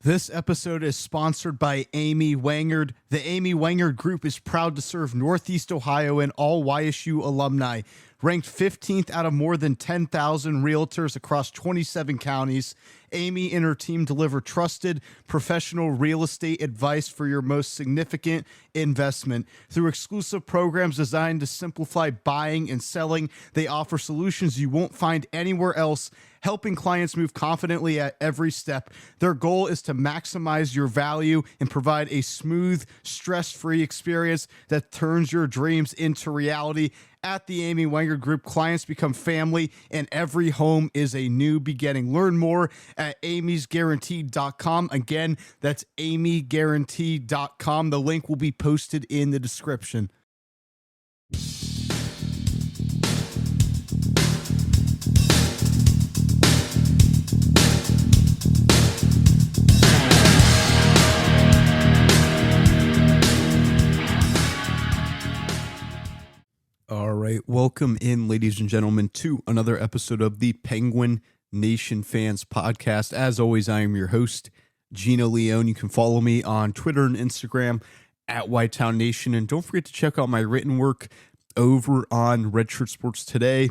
This episode is sponsored by Amy Wangard. The Amy Wangard Group is proud to serve Northeast Ohio and all YSU alumni. Ranked 15th out of more than 10,000 realtors across 27 counties, Amy and her team deliver trusted, professional real estate advice for your most significant investment. Through exclusive programs designed to simplify buying and selling, they offer solutions you won't find anywhere else, helping clients move confidently at every step. Their goal is to maximize your value and provide a smooth, stress-free experience that turns your dreams into reality. At the Amy Wangard Group, clients become family, and every home is a new beginning. Learn more at amysguaranteed.com. Again, that's amyguaranteed.com. The link will be posted in the description. All right, welcome in, ladies and gentlemen, to another episode of the Penguin Nation Fans Podcast. As always, I am your host, Gino Leone. You can follow me on Twitter and Instagram at Whitetown Nation, and don't forget to check out my written work over on Redshirt Sports Today.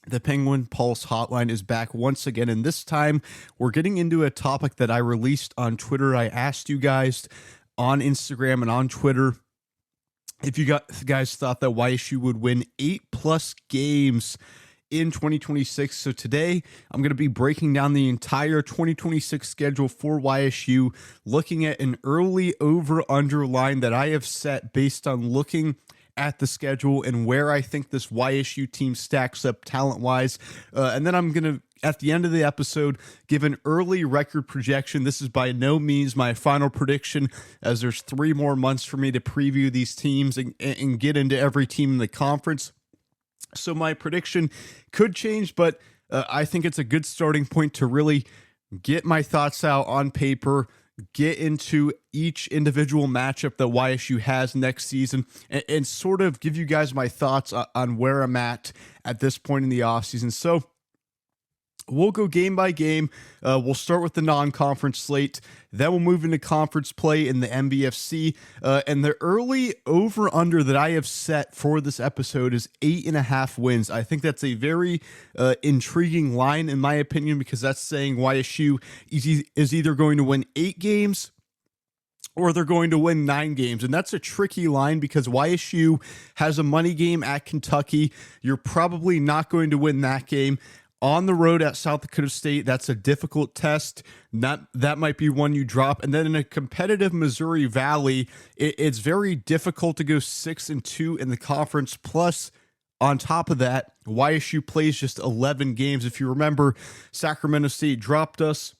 The Penguin Pulse Hotline is back once again, and this time we're getting into a topic that I released on Twitter. I asked you guys on Instagram and on Twitter if you guys thought that YSU would win 8+ games in 2026. So today I'm going to be breaking down the entire 2026 schedule for YSU, looking at an early over-under line that I have set based on looking at the schedule and where I think this YSU team stacks up talent-wise. And then I'm going to, at the end of the episode, give an early record projection. This is by no means my final prediction, as there's 3 more months for me to preview these teams and get into every team in the conference. So my prediction could change, but I think it's a good starting point to really get my thoughts out on paper, get into each individual matchup that YSU has next season, and sort of give you guys my thoughts on where I'm at this point in the offseason. So we'll go game by game. We'll start with the non-conference slate. Then we'll move into conference play in the MVFC. And the early over-under that I have set for this episode is 8.5 wins. I think that's a very intriguing line, in my opinion, because that's saying YSU is either going to win 8 games or they're going to win 9 games. And that's a tricky line because YSU has a money game at Kentucky. You're probably not going to win that game. On the road at South Dakota State, that's a difficult test. That might be one you drop. And then in a competitive Missouri Valley, it's very difficult to go 6-2 in the conference. Plus, on top of that, YSU plays just 11 games. If you remember, Sacramento State dropped us,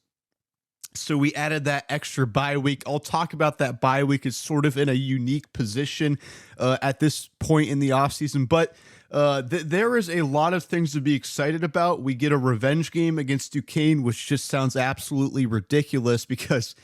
so we added that extra bye week. I'll talk about that bye week. It's sort of in a unique position at this point in the offseason. But there is a lot of things to be excited about. We get a revenge game against Duquesne, which just sounds absolutely ridiculous because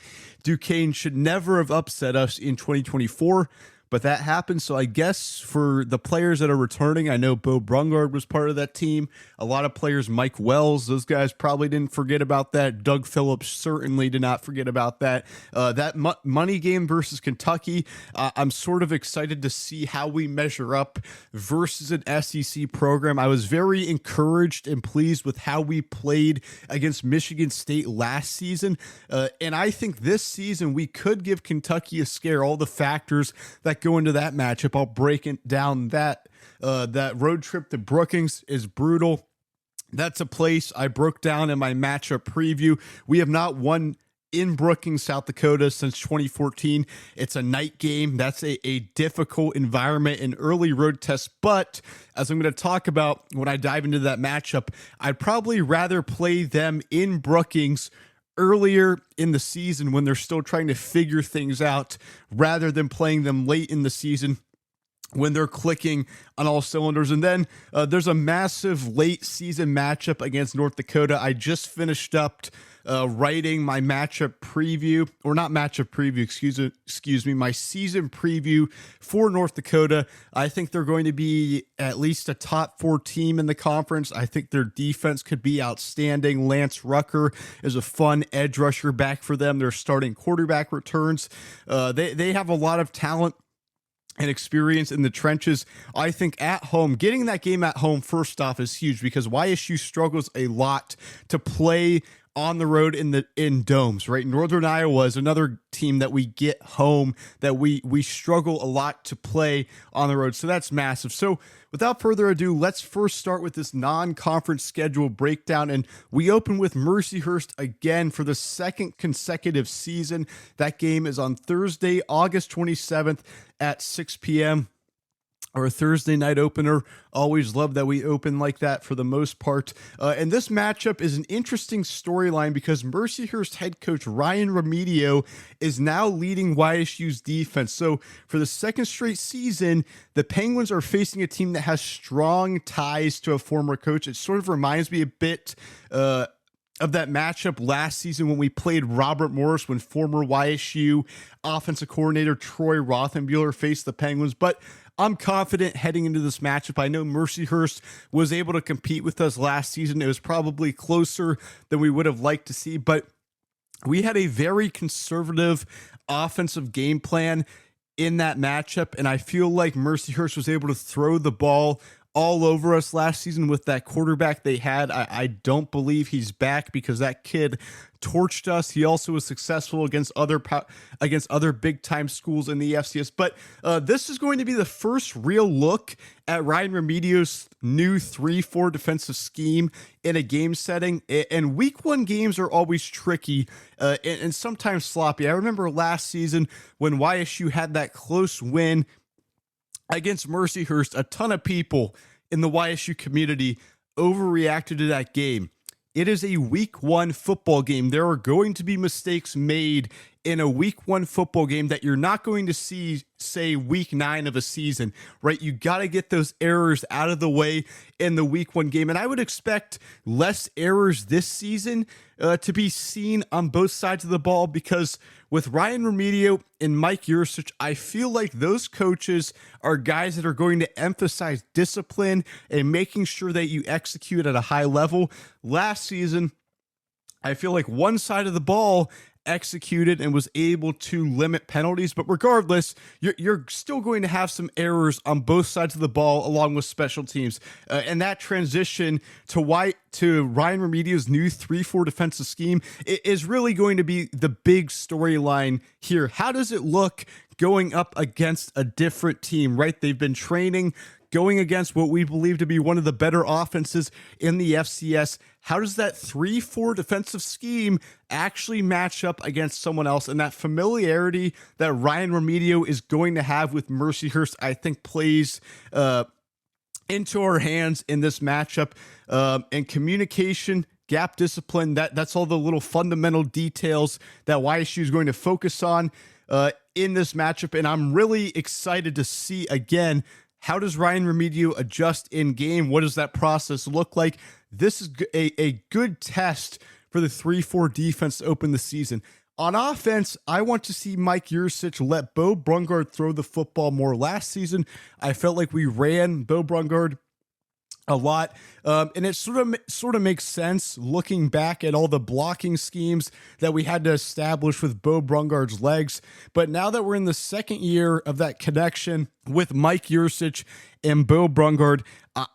Duquesne should never have upset us in 2024. But that happened, so I guess for the players that are returning, I know Bo Brungard was part of that team. A lot of players, Mike Wells, those guys probably didn't forget about that. Doug Phillips certainly did not forget about that. That money game versus Kentucky, I'm sort of excited to see how we measure up versus an SEC program. I was very encouraged and pleased with how we played against Michigan State last season. And I think this season we could give Kentucky a scare. All the factors that go into that matchup, I'll break it down. That road trip to Brookings is brutal. That's a place I broke down in my matchup preview. We have not won in Brookings, South Dakota since 2014. It's a night game. That's a difficult environment, an early road test. But as I'm going to talk about when I dive into that matchup, I'd probably rather play them in Brookings earlier in the season when they're still trying to figure things out rather than playing them late in the season when they're clicking on all cylinders. And then there's a massive late season matchup against North Dakota. I just finished up writing my matchup preview, or not matchup preview, excuse me, my season preview for North Dakota. I think they're going to be at least a top 4 team in the conference. I think their defense could be outstanding. Lance Rucker is a fun edge rusher back for them. Their starting quarterback returns. They have a lot of talent and experience in the trenches. I think at home, getting that game at home first off is huge, because YSU struggles a lot to play on the road in domes, right? Northern Iowa is another team that we get home that we struggle a lot to play on the road. So that's massive. So without further ado, let's first start with this non-conference schedule breakdown. And we open with Mercyhurst again for the second consecutive season. That game is on Thursday, August 27th at 6 p.m. Or a Thursday night opener. Always love that we open like that for the most part. And this matchup is an interesting storyline because Mercyhurst head coach Ryan Riemedio is now leading YSU's defense. So for the second straight season, the Penguins are facing a team that has strong ties to a former coach. It sort of reminds me a bit of that matchup last season when we played Robert Morris, when former YSU offensive coordinator Troy Rothenbuehler faced the Penguins. But I'm confident heading into this matchup. I know Mercyhurst was able to compete with us last season. It was probably closer than we would have liked to see, but we had a very conservative offensive game plan in that matchup, and I feel like Mercyhurst was able to throw the ball all over us last season with that quarterback they had. I don't believe he's back, because that kid torched us. He also was successful against other big time schools in the FCS. But this is going to be the first real look at Ryan Remedio's new 3-4 defensive scheme in a game setting. And week 1 games are always tricky and sometimes sloppy. I remember last season when YSU had that close win against Mercyhurst, a ton of people in the YSU community overreacted to that game. It is a week 1 football game. There are going to be mistakes made in a week 1 football game that you're not going to see, say, week 9 of a season, right? You got to get those errors out of the way in the week 1 game. And I would expect less errors this season to be seen on both sides of the ball, because with Ryan Riemedio and Mike Yursich, I feel like those coaches are guys that are going to emphasize discipline and making sure that you execute at a high level. Last season, I feel like one side of the ball executed and was able to limit penalties, but regardless, you're still going to have some errors on both sides of the ball along with special teams. And that transition to Ryan Remedio's new 3-4 defensive scheme is really going to be the big storyline here. How does it look going up against a different team, right? They've been training, going against what we believe to be one of the better offenses in the FCS. How does that 3-4 defensive scheme actually match up against someone else? And that familiarity that Ryan Riemedio is going to have with Mercyhurst, I think, plays into our hands in this matchup. And communication, gap discipline, that's all the little fundamental details that YSU is going to focus on in this matchup. And I'm really excited to see, again, how does Ryan Riemedio adjust in game? What does that process look like? This is a good test for the 3-4 defense to open the season. On offense, I want to see Mike Yursich let Bo Brungard throw the football more. Last season, I felt like we ran Bo Brungard a lot, and it sort of makes sense looking back at all the blocking schemes that we had to establish with Bo Brungard's legs. But now that we're in the second year of that connection with Mike Yursich and Bo Brungard,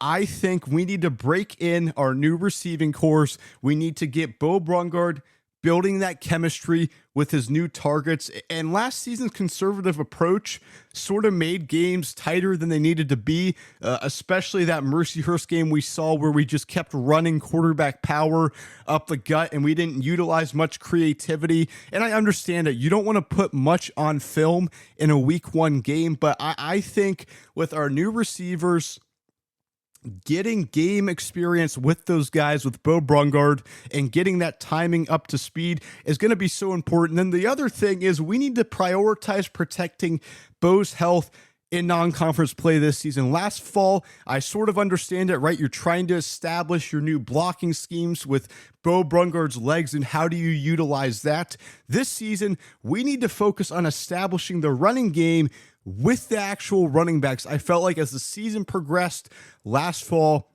I think we need to break in our new receiving course. We need to get Bo Brungard building that chemistry with his new targets. And last season's conservative approach sort of made games tighter than they needed to be, especially that Mercyhurst game we saw where we just kept running quarterback power up the gut and we didn't utilize much creativity. And I understand it. You don't want to put much on film in a week 1 game, but I think with our new receivers, getting game experience with those guys, with Bo Brungard, and getting that timing up to speed is going to be so important. And the other thing is we need to prioritize protecting Bo's health in non-conference play this season. Last fall, I sort of understand it, right? You're trying to establish your new blocking schemes with Bo Brungard's legs, and how do you utilize that? This season, we need to focus on establishing the running game with the actual running backs. I felt like as the season progressed last fall,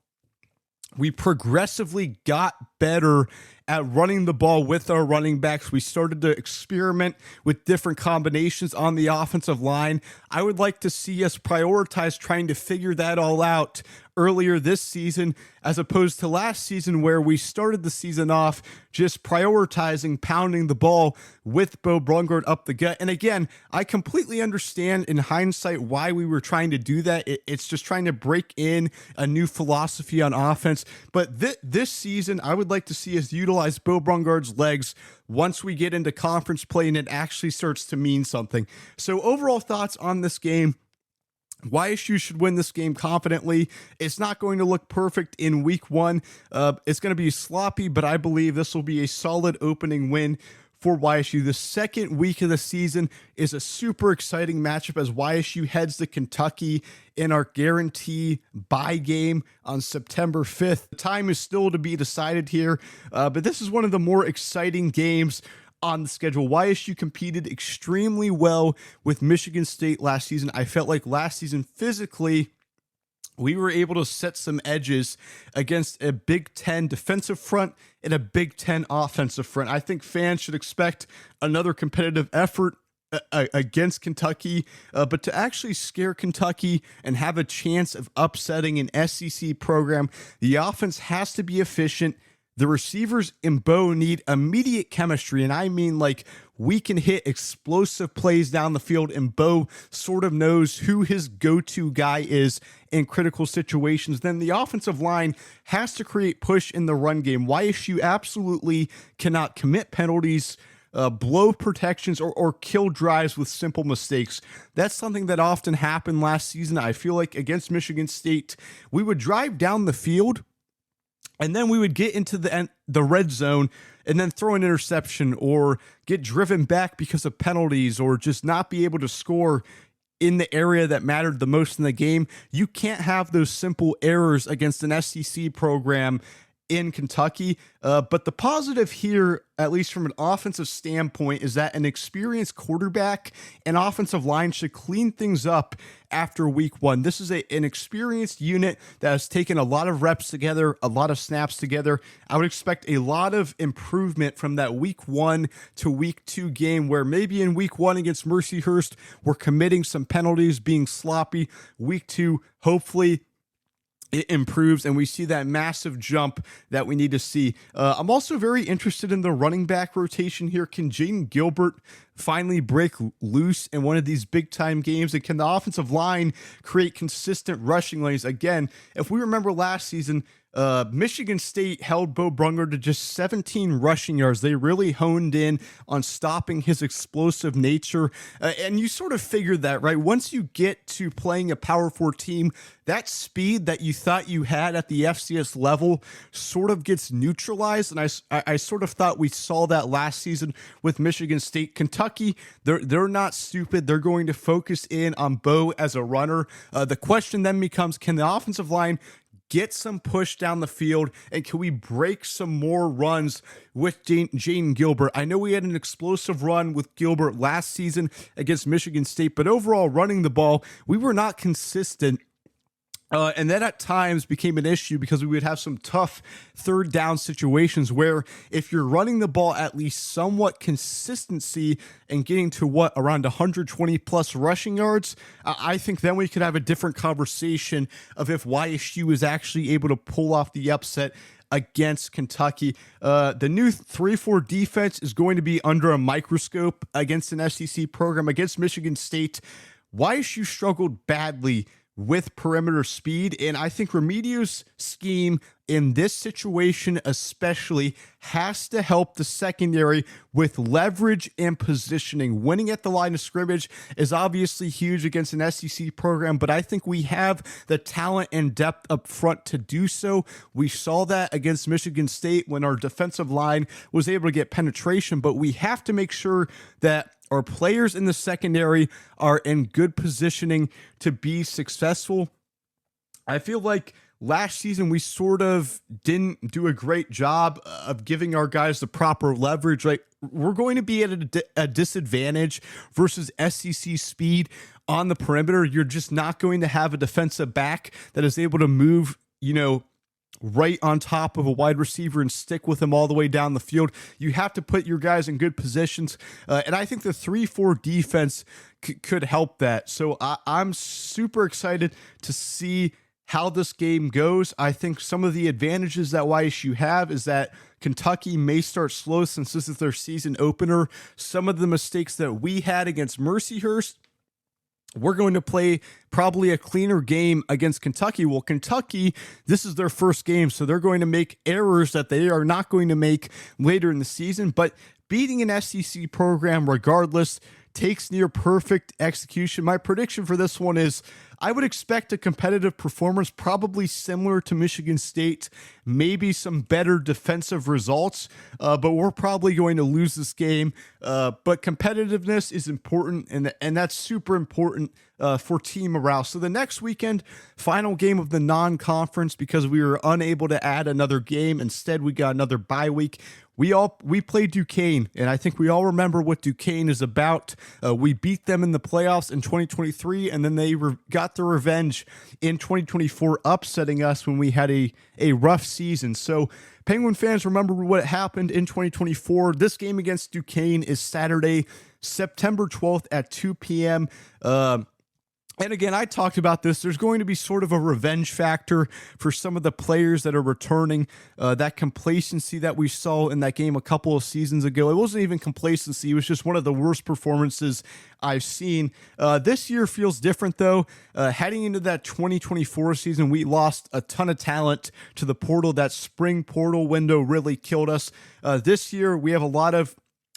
we progressively got better at running the ball with our running backs. We started to experiment with different combinations on the offensive line. I would like to see us prioritize trying to figure that all out earlier this season, as opposed to last season where we started the season off just prioritizing pounding the ball with Bo Brungard up the gut. And again, I completely understand in hindsight why we were trying to do that. It's just trying to break in a new philosophy on offense. But this season, I would like to see us utilize Bo Brungard's legs once we get into conference play and it actually starts to mean something. So overall thoughts on this game: YSU should win this game confidently. It's not going to look perfect in week one. It's going to be sloppy, but I believe this will be a solid opening win for YSU. The second week of the season is a super exciting matchup as YSU heads to Kentucky in our guarantee bye game on September 5th. The time is still to be decided here, but this is one of the more exciting games on the schedule. YSU competed extremely well with Michigan State last season. I felt like last season physically we were able to set some edges against a Big Ten defensive front and a Big Ten offensive front. I think fans should expect another competitive effort against Kentucky, but to actually scare Kentucky and have a chance of upsetting an SEC program, the offense has to be efficient. The receivers in Bo need immediate chemistry, and I mean like we can hit explosive plays down the field, and Bo sort of knows who his go-to guy is in critical situations. Then the offensive line has to create push in the run game. YSU absolutely cannot commit penalties, blow protections, or kill drives with simple mistakes. That's something that often happened last season. I feel like against Michigan State, we would drive down the field, and then we would get into the red zone and then throw an interception or get driven back because of penalties or just not be able to score in the area that mattered the most in the game. You can't have those simple errors against an SEC program in Kentucky. But the positive here, at least from an offensive standpoint, is that an experienced quarterback and offensive line should clean things up after week one. This is an experienced unit that has taken a lot of reps together, a lot of snaps together. I would expect a lot of improvement from that week 1 to week 2 game, where maybe in week 1 against Mercyhurst, we're committing some penalties, being sloppy. Week 2, hopefully it improves and we see that massive jump that we need to see. I'm also very interested in the running back rotation here. Can Jaden Gilbert finally break loose in one of these big time games? And can the offensive line create consistent rushing lanes? Again, if we remember last season, Michigan State held Bo Brungard to just 17 rushing yards. They really honed in on stopping his explosive nature. And you sort of figured that, right? Once you get to playing a Power 4 team, that speed that you thought you had at the FCS level sort of gets neutralized. And I sort of thought we saw that last season with Michigan State. Kentucky, they're not stupid. They're going to focus in on Bo as a runner. The question then becomes, can the offensive line get some push down the field, and can we break some more runs with Jaden Gilbert? I know we had an explosive run with Gilbert last season against Michigan State, but overall running the ball, we were not consistent. And that at times became an issue because we would have some tough third down situations where if you're running the ball at least somewhat consistency and getting to around 120 plus rushing yards, I think then we could have a different conversation of if YSU is actually able to pull off the upset against Kentucky. The new 3-4 defense is going to be under a microscope against an SEC program. Against Michigan State, YSU struggled badly with perimeter speed, and I think Riemedio's scheme in this situation especially has to help the secondary with leverage and positioning. Winning at the line of scrimmage is obviously huge against an SEC program, but I think we have the talent and depth up front to do so. We saw that against Michigan State when our defensive line was able to get penetration, but we have to make sure that our players in the secondary are in good positioning to be successful. I feel like last season we sort of didn't do a great job of giving our guys the proper leverage. Right, we're going to be at a disadvantage versus SEC speed on the perimeter. You're just not going to have a defensive back that is able to move, right on top of a wide receiver and stick with him all the way down the field. You have to put your guys in good positions. And I think the 3-4 defense could help that. So I'm super excited to see how this game goes. I think some of the advantages that YSU have is that Kentucky may start slow since this is their season opener. Some of the mistakes that we had against Mercyhurst, we're going to play probably a cleaner game against Kentucky. Well, Kentucky, this is their first game, so they're going to make errors that they are not going to make later in the season. But beating an SEC program regardless takes near perfect execution. My prediction for this one is I would expect a competitive performance, probably similar to Michigan State, maybe some better defensive results, but we're probably going to lose this game. But competitiveness is important, and that's super important for team morale. So the next weekend, final game of the non-conference, because we were unable to add another game. Instead, we got another bye week. We played Duquesne, and I think we all remember what Duquesne is about. We beat them in the playoffs in 2023, and then they got their revenge in 2024, upsetting us when we had a rough season. So Penguin fans, remember what happened in 2024. This game against Duquesne is Saturday, September 12th at 2 p.m. And again, I talked about this. There's going to be sort of a revenge factor for some of the players that are returning. That complacency that we saw in that game a couple of seasons ago, it wasn't even complacency. It was just one of the worst performances I've seen. This year feels different, though. Heading into that 2024 season, we lost a ton of talent to the portal. That spring portal window really killed us. This year, we have a lot of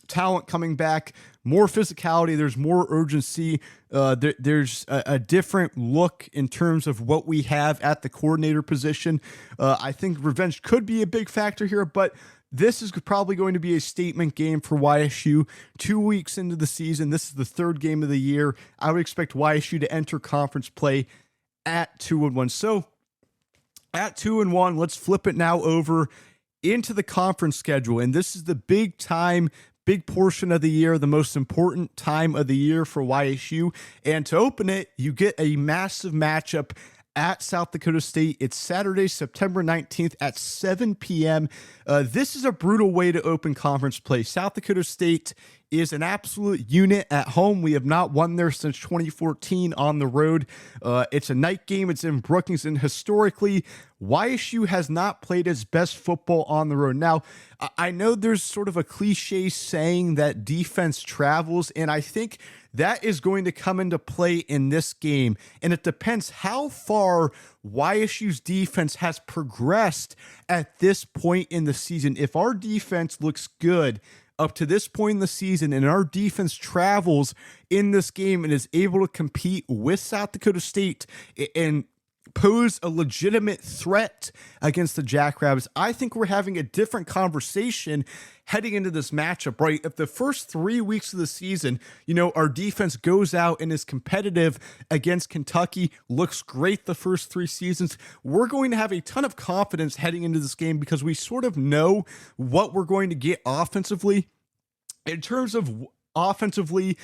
talent coming back, more physicality, there's more urgency, there's a different look in terms of what we have at the coordinator position. I think revenge could be a big factor here, but this is probably going to be a statement game for YSU. 2 weeks into the season, this is the third game of the year. I would expect YSU to enter conference play at 2-1. So at 2-1, let's flip it now over into the conference schedule. And this is the big portion of the year, the most important time of the year for YSU. And to open it, you get a massive matchup at South Dakota State. It's Saturday, September 19th at 7 p.m. This is a brutal way to open conference play. South Dakota State is an absolute unit at home. We have not won there since 2014 on the road. It's a night game. It's in Brookings, and historically, YSU has not played its best football on the road. Now, I know there's sort of a cliche saying that defense travels, and I think that is going to come into play in this game. And it depends how far YSU's defense has progressed at this point in the season. If our defense looks good up to this point in the season and our defense travels in this game and is able to compete with South Dakota State and pose a legitimate threat against the Jackrabbits, I think we're having a different conversation heading into this matchup, right? If the first 3 weeks of the season, our defense goes out and is competitive against Kentucky, looks great the first 3 seasons, we're going to have a ton of confidence heading into this game because we sort of know what we're going to get offensively. In terms of offensively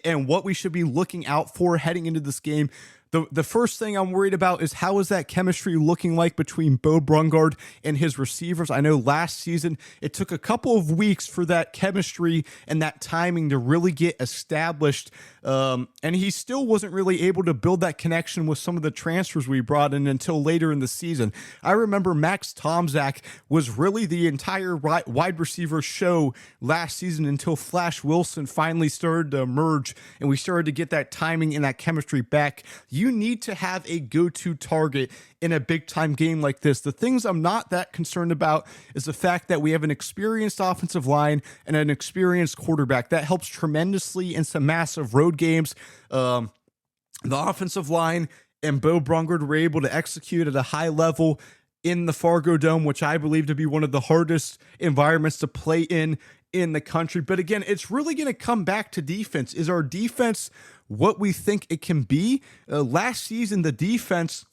and what we should be looking out for heading into this game, the first thing I'm worried about is how is that chemistry looking like between Bo Brungard and his receivers. I know last season it took a couple of weeks for that chemistry and that timing to really get established, and he still wasn't really able to build that connection with some of the transfers we brought in until later in the season. I remember Max Tomczak was really the entire wide receiver show last season until Flash Wilson finally started to emerge and we started to get that timing and that chemistry back. You need to have a go-to target in a big-time game like this. The things I'm not that concerned about is the fact that we have an experienced offensive line and an experienced quarterback. That helps tremendously in some massive road games. The offensive line and Bo Brungard were able to execute at a high level in the Fargo Dome, which I believe to be one of the hardest environments to play in in the country. But again, it's really going to come back to defense. Is our defense what we think it can be? Last season, the defense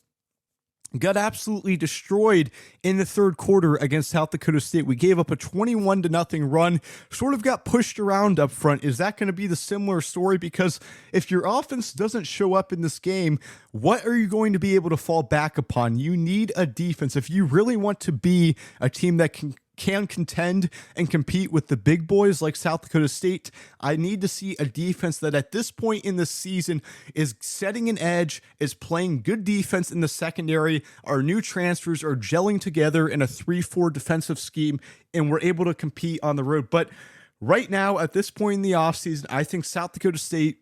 got absolutely destroyed in the third quarter against South Dakota State. We gave up a 21-0 run, sort of got pushed around up front. Is that going to be the similar story? Because if your offense doesn't show up in this game, what are you going to be able to fall back upon? You need a defense. If you really want to be a team that can contend and compete with the big boys like South Dakota State, I need to see a defense that at this point in the season is setting an edge, is playing good defense in the secondary. Our new transfers are gelling together in a 3-4 defensive scheme, and we're able to compete on the road. But right now, at this point in the offseason, I think South Dakota State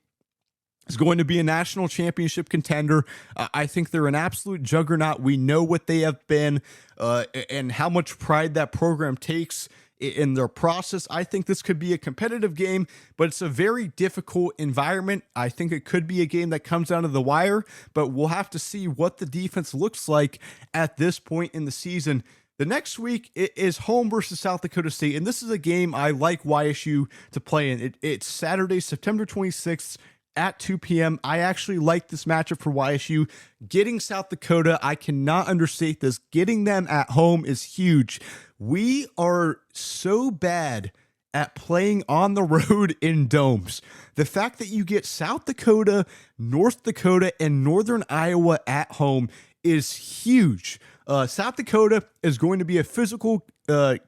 is going to be a national championship contender. I think they're an absolute juggernaut. We know what they have been and how much pride that program takes in their process. I think this could be a competitive game, but it's a very difficult environment. I think it could be a game that comes down to the wire, but we'll have to see what the defense looks like at this point in the season. The next week is home versus South Dakota State, and this is a game I like YSU to play in. It's Saturday, September 26th, at 2 p.m. I actually like this matchup for YSU. Getting South Dakota, I cannot understate this. Getting them at home is huge. We are so bad at playing on the road in domes. The fact that you get South Dakota, North Dakota, and Northern Iowa at home is huge. South Dakota is going to be a physical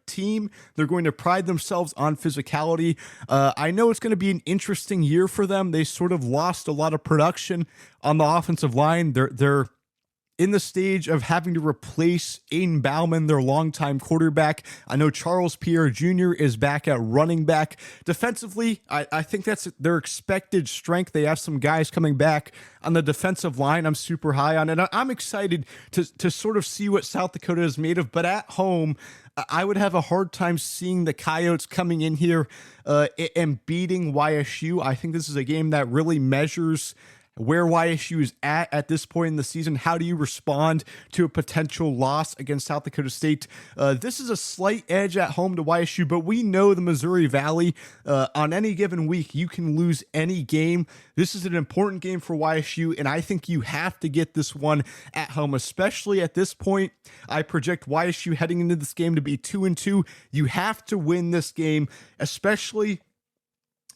team. They're going to pride themselves on physicality. I know it's going to be an interesting year for them. They sort of lost a lot of production on the offensive line. They're in the stage of having to replace Aiden Bauman, their longtime quarterback. I know Charles Pierre Jr. is back at running back. Defensively, I think that's their expected strength. They have some guys coming back on the defensive line I'm super high on, and I'm excited to sort of see what South Dakota is made of. But at home, I would have a hard time seeing the Coyotes coming in here and beating YSU. I think this is a game that really measures where YSU is at this point in the season. How do you respond to a potential loss against South Dakota State? This is a slight edge at home to YSU, but we know the Missouri Valley, on any given week, you can lose any game. This is an important game for YSU, and I think you have to get this one at home, especially at this point. I project YSU heading into this game to be 2-2. You have to win this game, especially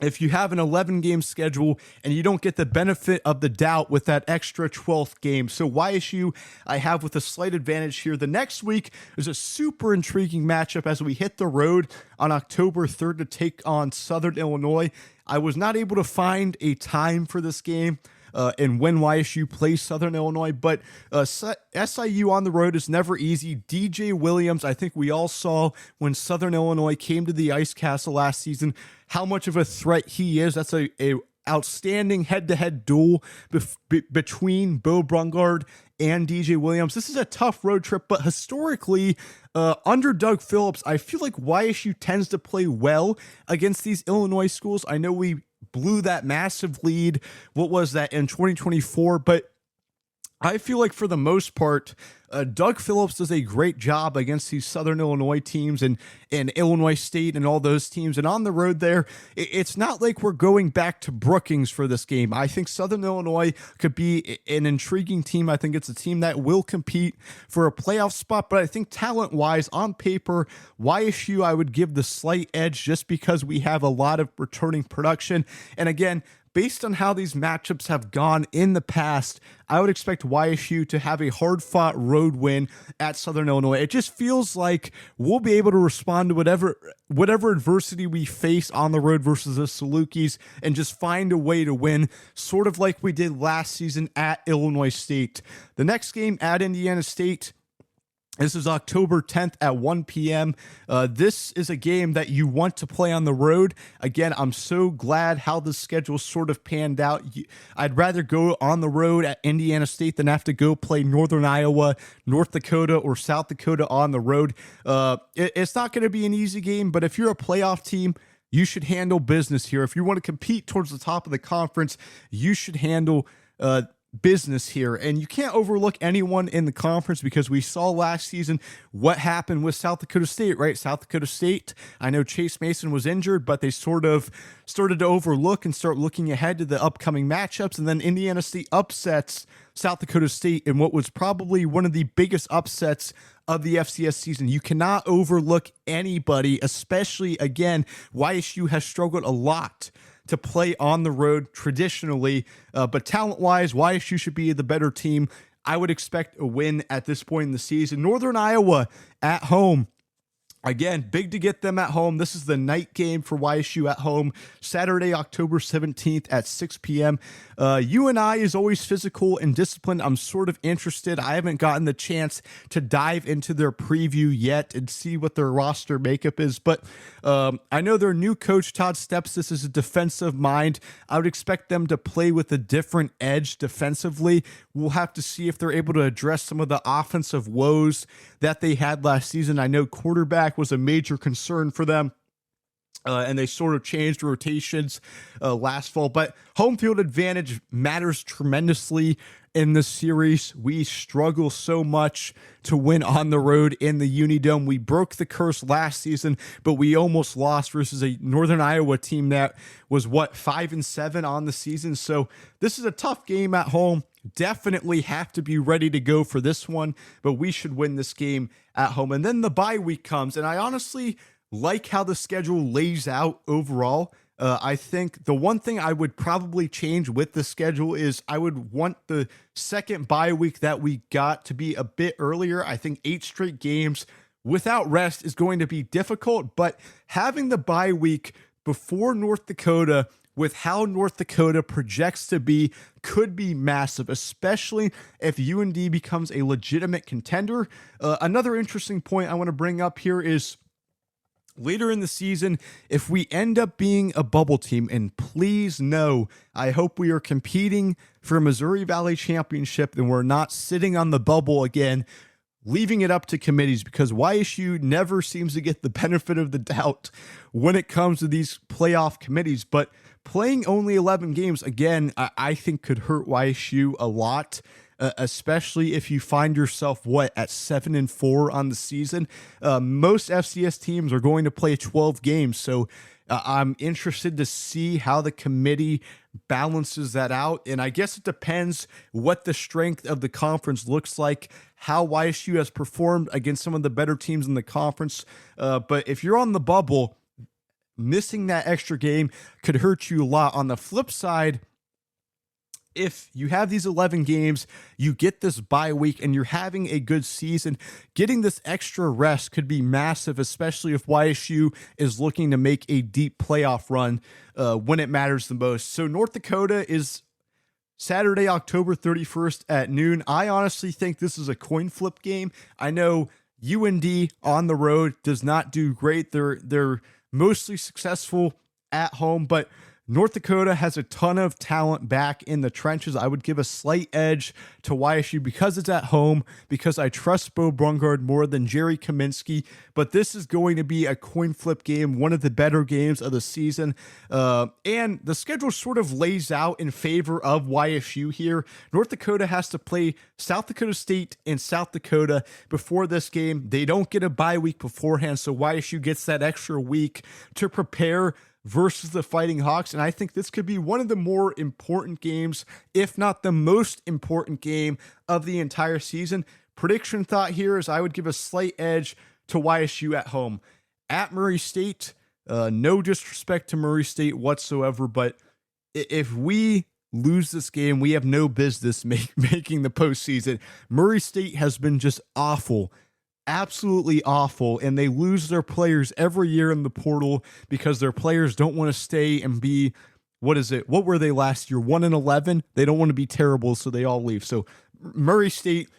if you have an 11-game schedule and you don't get the benefit of the doubt with that extra 12th game. So YSU, I have with a slight advantage here. The next week is a super intriguing matchup as we hit the road on October 3rd to take on Southern Illinois. I was not able to find a time for this game and when YSU plays Southern Illinois, but SIU on the road is never easy. DJ Williams, I think we all saw when Southern Illinois came to the Ice Castle last season, how much of a threat he is. That's a outstanding head-to-head duel between Bo Brungard and DJ Williams. This is a tough road trip, but historically, under Doug Phillips, I feel like YSU tends to play well against these Illinois schools. I know we blew that massive lead. What was that in 2024? But I feel like for the most part, Doug Phillips does a great job against these Southern Illinois teams and Illinois State and all those teams. And on the road there, it's not like we're going back to Brookings for this game. I think Southern Illinois could be an intriguing team. I think it's a team that will compete for a playoff spot. But I think talent-wise, on paper, YSU, I would give the slight edge just because we have a lot of returning production. And again, based on how these matchups have gone in the past, I would expect YSU to have a hard-fought road win at Southern Illinois. It just feels like we'll be able to respond to whatever adversity we face on the road versus the Salukis and just find a way to win, sort of like we did last season at Illinois State. The next game at Indiana State, this is October 10th at 1 p.m. This is a game that you want to play on the road. Again, I'm so glad how the schedule sort of panned out. I'd rather go on the road at Indiana State than have to go play Northern Iowa, North Dakota, or South Dakota on the road. It's not going to be an easy game, but if you're a playoff team, you should handle business here. If you want to compete towards the top of the conference, you should handle business here, and you can't overlook anyone in the conference because we saw last season what happened with South Dakota State, right? South Dakota State, I know Chase Mason was injured, but they sort of started to overlook and start looking ahead to the upcoming matchups, and then Indiana State upsets South Dakota State in what was probably one of the biggest upsets of the FCS season. You cannot overlook anybody, especially, again, YSU has struggled a lot to play on the road traditionally, but talent-wise, YSU should be the better team. I would expect a win at this point in the season. Northern Iowa at home. Again, big to get them at home. This is the night game for YSU at home, Saturday, October 17th at 6 p.m. UNI is always physical and disciplined. I'm sort of interested. I haven't gotten the chance to dive into their preview yet and see what their roster makeup is, but I know their new coach, Todd Stepsis, is a defensive mind. I would expect them to play with a different edge defensively. We'll have to see if they're able to address some of the offensive woes that they had last season. I know quarterback was a major concern for them. And they sort of changed rotations last fall. But home field advantage matters tremendously in this series. We struggle so much to win on the road in the Unidome. We broke the curse last season, but we almost lost versus a Northern Iowa team that was, 5-7 on the season. So this is a tough game at home. Definitely have to be ready to go for this one, but we should win this game at home. And then the bye week comes, and I honestly like how the schedule lays out overall. I think the one thing I would probably change with the schedule is I would want the second bye week that we got to be a bit earlier. I think 8 straight games without rest is going to be difficult, but having the bye week before North Dakota with how North Dakota projects to be could be massive, especially if UND becomes a legitimate contender. Another interesting point I want to bring up here is later in the season, if we end up being a bubble team, and please know, I hope we are competing for a Missouri Valley Championship and we're not sitting on the bubble again, leaving it up to committees, because YSU never seems to get the benefit of the doubt when it comes to these playoff committees. But playing only 11 games, again, I think could hurt YSU a lot. Especially if you find yourself, at 7-4 on the season. Most FCS teams are going to play 12 games, so I'm interested to see how the committee balances that out. And I guess it depends what the strength of the conference looks like, how YSU has performed against some of the better teams in the conference. But if you're on the bubble, missing that extra game could hurt you a lot. On the flip side, if you have these 11 games, you get this bye week, and you're having a good season, getting this extra rest could be massive, especially if YSU is looking to make a deep playoff run when it matters the most. So North Dakota is Saturday, October 31st at noon. I honestly think this is a coin flip game. I know UND on the road does not do great. They're mostly successful at home, but North Dakota has a ton of talent back in the trenches. I would give a slight edge to YSU because it's at home, because I trust Bo Brungard more than Jerry Kaminsky. But this is going to be a coin flip game, one of the better games of the season. And the schedule sort of lays out in favor of YSU here. North Dakota has to play South Dakota State and South Dakota before this game. They don't get a bye week beforehand, so YSU gets that extra week to prepare versus the Fighting Hawks. And I think this could be one of the more important games, if not the most important game of the entire season. Prediction thought here is I would give a slight edge to YSU at home. At Murray State, no disrespect to Murray State whatsoever, but if we lose this game, we have no business making the postseason. Murray State has been just awful. Absolutely awful, and they lose their players every year in the portal because their players don't want to stay and be, what were they last year, 1-11? They don't want to be terrible, so they all leave. So Murray State,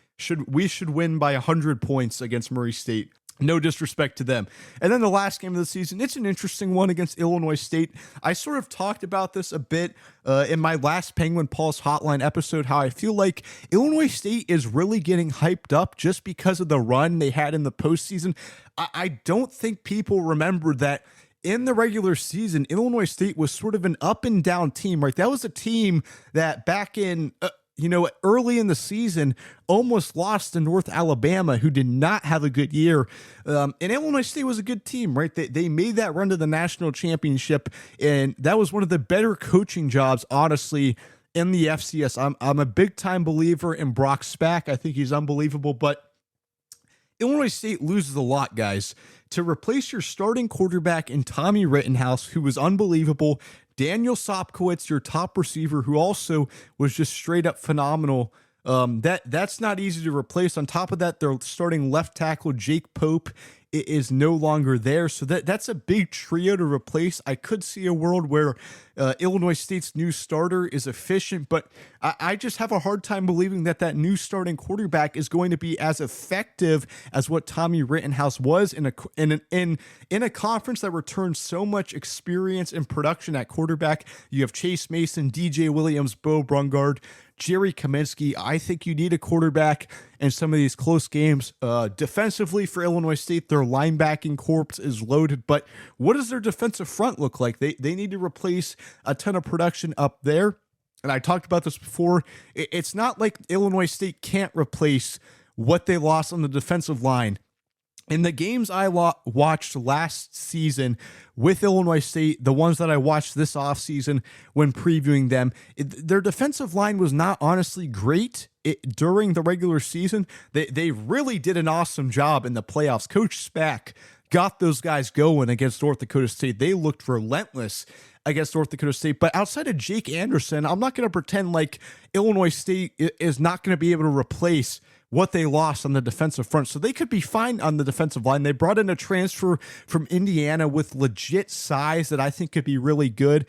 we should win by 100 points against Murray State. No disrespect to them. And then the last game of the season, it's an interesting one against Illinois State. I sort of talked about this a bit in my last Penguin Pulse Hotline episode, how I feel like Illinois State is really getting hyped up just because of the run they had in the postseason. I don't think people remember that in the regular season, Illinois State was sort of an up and down team, right? That was a team that back in early in the season, almost lost to North Alabama, who did not have a good year. And Illinois State was a good team, right? They made that run to the national championship, and that was one of the better coaching jobs, honestly, in the FCS. I'm a big-time believer in Brock Spack. I think he's unbelievable, but Illinois State loses a lot, guys. To replace your starting quarterback in Tommy Rittenhouse, who was unbelievable, Daniel Sopkowitz, your top receiver, who also was just straight up phenomenal. That's not easy to replace. On top of that, their starting left tackle, Jake Pope, is no longer there. So that's a big trio to replace. I could see a world where Illinois State's new starter is efficient, but I just have a hard time believing that new starting quarterback is going to be as effective as what Tommy Rittenhouse was in a conference that returns so much experience and production at quarterback. You have Chase Mason, DJ Williams, Bo Brungard, Jerry Kaminsky. I think you need a quarterback in some of these close games. Defensively for Illinois State, their linebacking corps is loaded, but what does their defensive front look like? They need to replace a ton of production up there. And I talked about this before. It's not like Illinois State can't replace what they lost on the defensive line. In the games I watched last season with Illinois State, the ones that I watched this offseason when previewing them, their defensive line was not honestly great during the regular season. They really did an awesome job in the playoffs. Coach Spack got those guys going against North Dakota State. They looked relentless against North Dakota State. But outside of Jake Anderson, I'm not going to pretend like Illinois State is not going to be able to replace what they lost on the defensive front. So they could be fine on the defensive line. They brought in a transfer from Indiana with legit size that I think could be really good.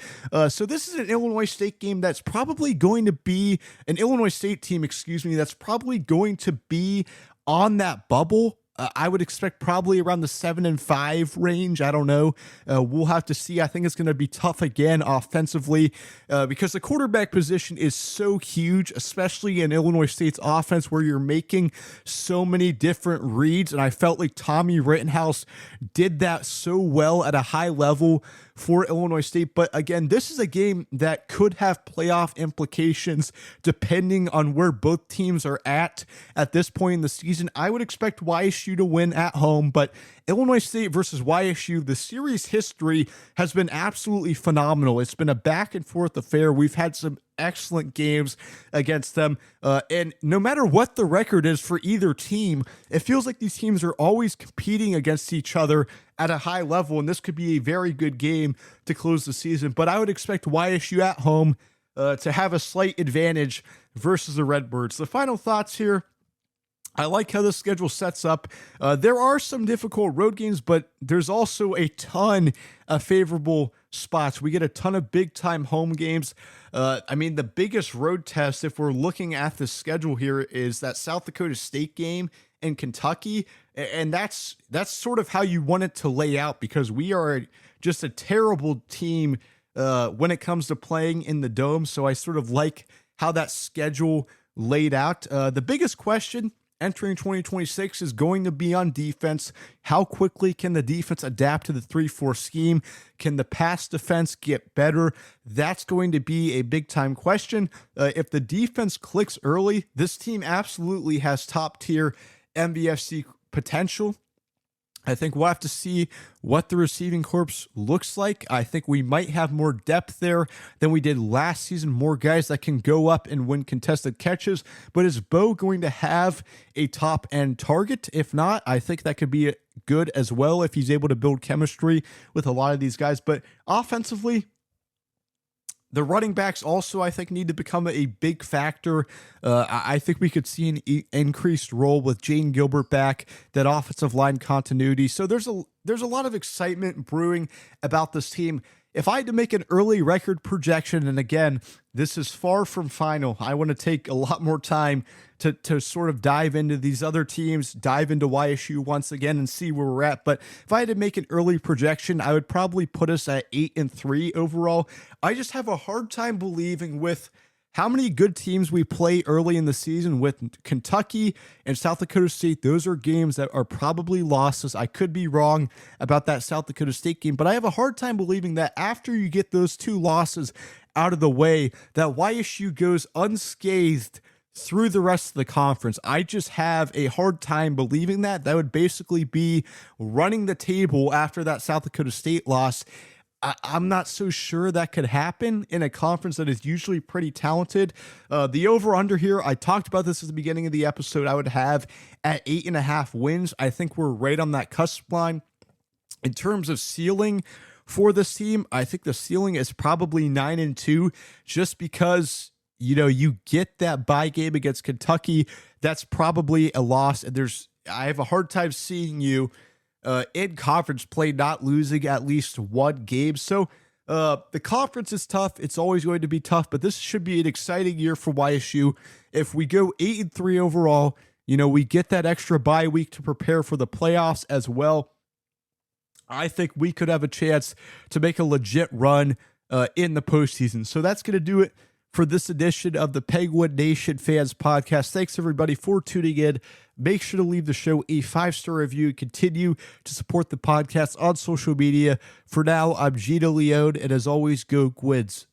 So this is an Illinois State game that's probably going to be an Illinois State team, that's probably going to be on that bubble. I would expect probably around the 7-5 range. I don't know. We'll have to see. I think it's going to be tough again offensively because the quarterback position is so huge, especially in Illinois State's offense where you're making so many different reads. And I felt like Tommy Rittenhouse did that so well at a high level for Illinois State. But again, this is a game that could have playoff implications depending on where both teams are at this point in the season. I would expect YSU to win at home, but Illinois State versus YSU, the series history has been absolutely phenomenal. It's been a back and forth affair. We've had some excellent games against them. And no matter what the record is for either team, it feels like these teams are always competing against each other at a high level. And this could be a very good game to close the season. But I would expect YSU at home to have a slight advantage versus the Redbirds. The final thoughts here. I like how the schedule sets up. There are some difficult road games, but there's also a ton of favorable spots. We get a ton of big-time home games. The biggest road test, if we're looking at the schedule here, is that South Dakota State game in Kentucky, and that's sort of how you want it to lay out because we are just a terrible team when it comes to playing in the Dome, so I sort of like how that schedule laid out. The biggest question entering 2026 is going to be on defense. How quickly can the defense adapt to the 3-4 scheme? Can the pass defense get better? That's going to be a big time question. If the defense clicks early, this team absolutely has top tier MVFC potential. I think we'll have to see what the receiving corps looks like. I think we might have more depth there than we did last season, more guys that can go up and win contested catches. But is Bo going to have a top-end target? If not, I think that could be good as well if he's able to build chemistry with a lot of these guys. But offensively, the running backs also, I think, need to become a big factor. I think we could see an increased role with Jane Gilbert back, that offensive line continuity. So there's a lot of excitement brewing about this team. If I had to make an early record projection, and again, this is far from final, I want to take a lot more time to sort of dive into these other teams, dive into YSU once again and see where we're at. But if I had to make an early projection, I would probably put us at 8-3 overall. I just have a hard time believing with how many good teams we play early in the season with Kentucky and South Dakota State. Those are games that are probably losses. I could be wrong about that South Dakota State game, but I have a hard time believing that after you get those two losses out of the way, that YSU goes unscathed through the rest of the conference. I just have a hard time believing that. That would basically be running the table after that South Dakota State loss. I'm not so sure that could happen in a conference that is usually pretty talented. The over-under here, I talked about this at the beginning of the episode, I would have at 8.5 wins. I think we're right on that cusp line. In terms of ceiling for this team, I think the ceiling is probably 9-2, just because you get that bye game against Kentucky. That's probably a loss. And I have a hard time seeing you in conference play not losing at least one game. So the conference is tough. It's always going to be tough, but this should be an exciting year for YSU. If we go 8-3 overall, we get that extra bye week to prepare for the playoffs as well. I think we could have a chance to make a legit run in the postseason. So that's going to do it for this edition of the Penguin Nation Fans Podcast. Thanks, everybody, for tuning in. Make sure to leave the show a 5-star review and continue to support the podcast on social media. For now, I'm Gino Leone, and as always, go Gwids.